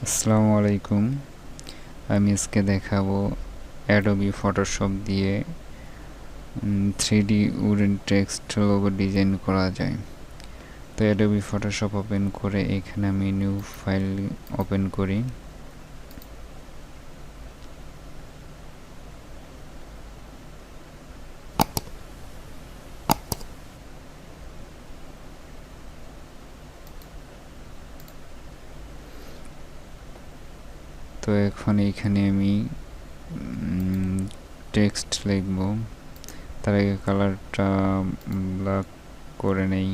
আসসালামু আলাইকুম। আমি আজকে দেখাবো অ্যাডোবি ফটোশপ দিয়ে 3D wooden text logo design করা যায়। তো অ্যাডোবি ফটোশপ ওপেন করে এখানে আমি নিউ ফাইল ওপেন করি। তো এখন এইখানে আমি টেক্সট লিখব। তার আগে কালারটা ব্ল্যাক করে নেই।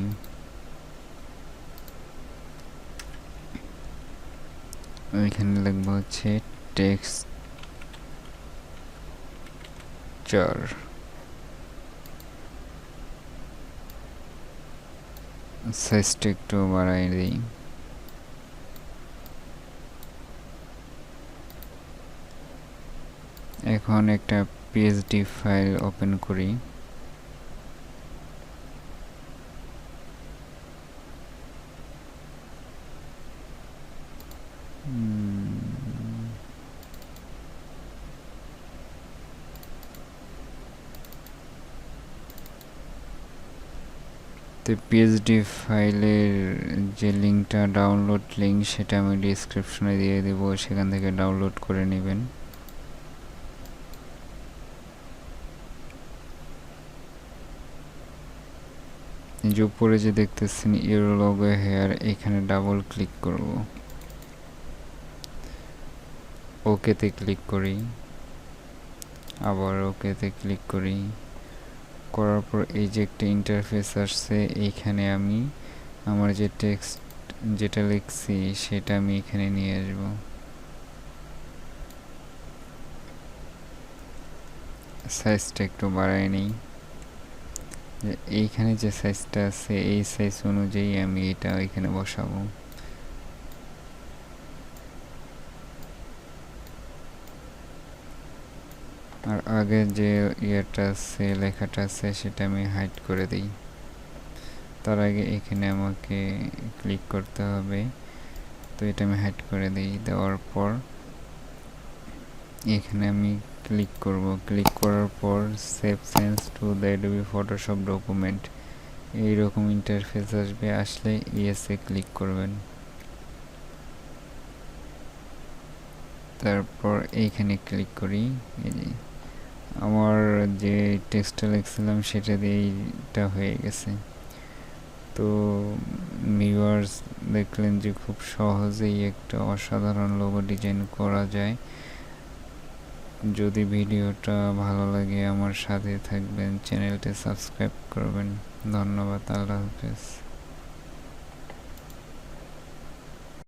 এখানে লিখব হচ্ছে টেক্সচার। সাইজটা একটু বাড়াই দিই। এখন একটা পিএসডি ফাইল ওপেন করি। তো পিএসডি ফাইলের যে লিঙ্কটা ডাউনলোড লিঙ্ক সেটা আমি ডিসক্রিপশনে দিয়ে দেবো, সেখান থেকে ডাউনলোড করে নেবেন। যে উপরে যে দেখতেছেন ইউর লোগো হেয়ার, এখানে ডাবল ক্লিক করব, ওকেতে ক্লিক করি, আবার ওকেতে ক্লিক করি। করার পর এই যে একটা ইন্টারফেস আসছে, এইখানে আমি আমার যে টেক্সট যেটা লিখছি সেটা আমি এখানে নিয়ে আসব। সাইজটা একটু বাড়াই নিই। এইখানে যে সাইজটা আছে এই সাইজ অনুযায়ী আমি এটা এখানে বসাবো। আর আগে যে ইয়েটা আছে, লেখাটা আছে, সেটা আমি হাইড করে দিই। তার আগে এখানে আমাকে ক্লিক করতে হবে, তো এটা আমি হাইড করে দিই। দেওয়ার পর এখানে আমি ক্লিক করব। ক্লিক করার পর save change to the Adobe Photoshop document, এইরকম ইন্টারফেস আসবে। আসলে ইয়েসে ক্লিক করবেন। তারপর এইখানে ক্লিক করি। এই যে আমার যে টেক্সটটা লিখছিলাম সেটা দিয়ে এইটা হয়ে গেছে। তো ভিউয়ার্স, দেখলেন যে খুব সহজেই একটা অসাধারণ লোগো ডিজাইন করা যায়। যদি ভিডিওটা ভালো লাগে আমার সাথে থাকবেন, চ্যানেলটা সাবস্ক্রাইব করবেন। ধন্যবাদ। আল্লাহ হাফেজ।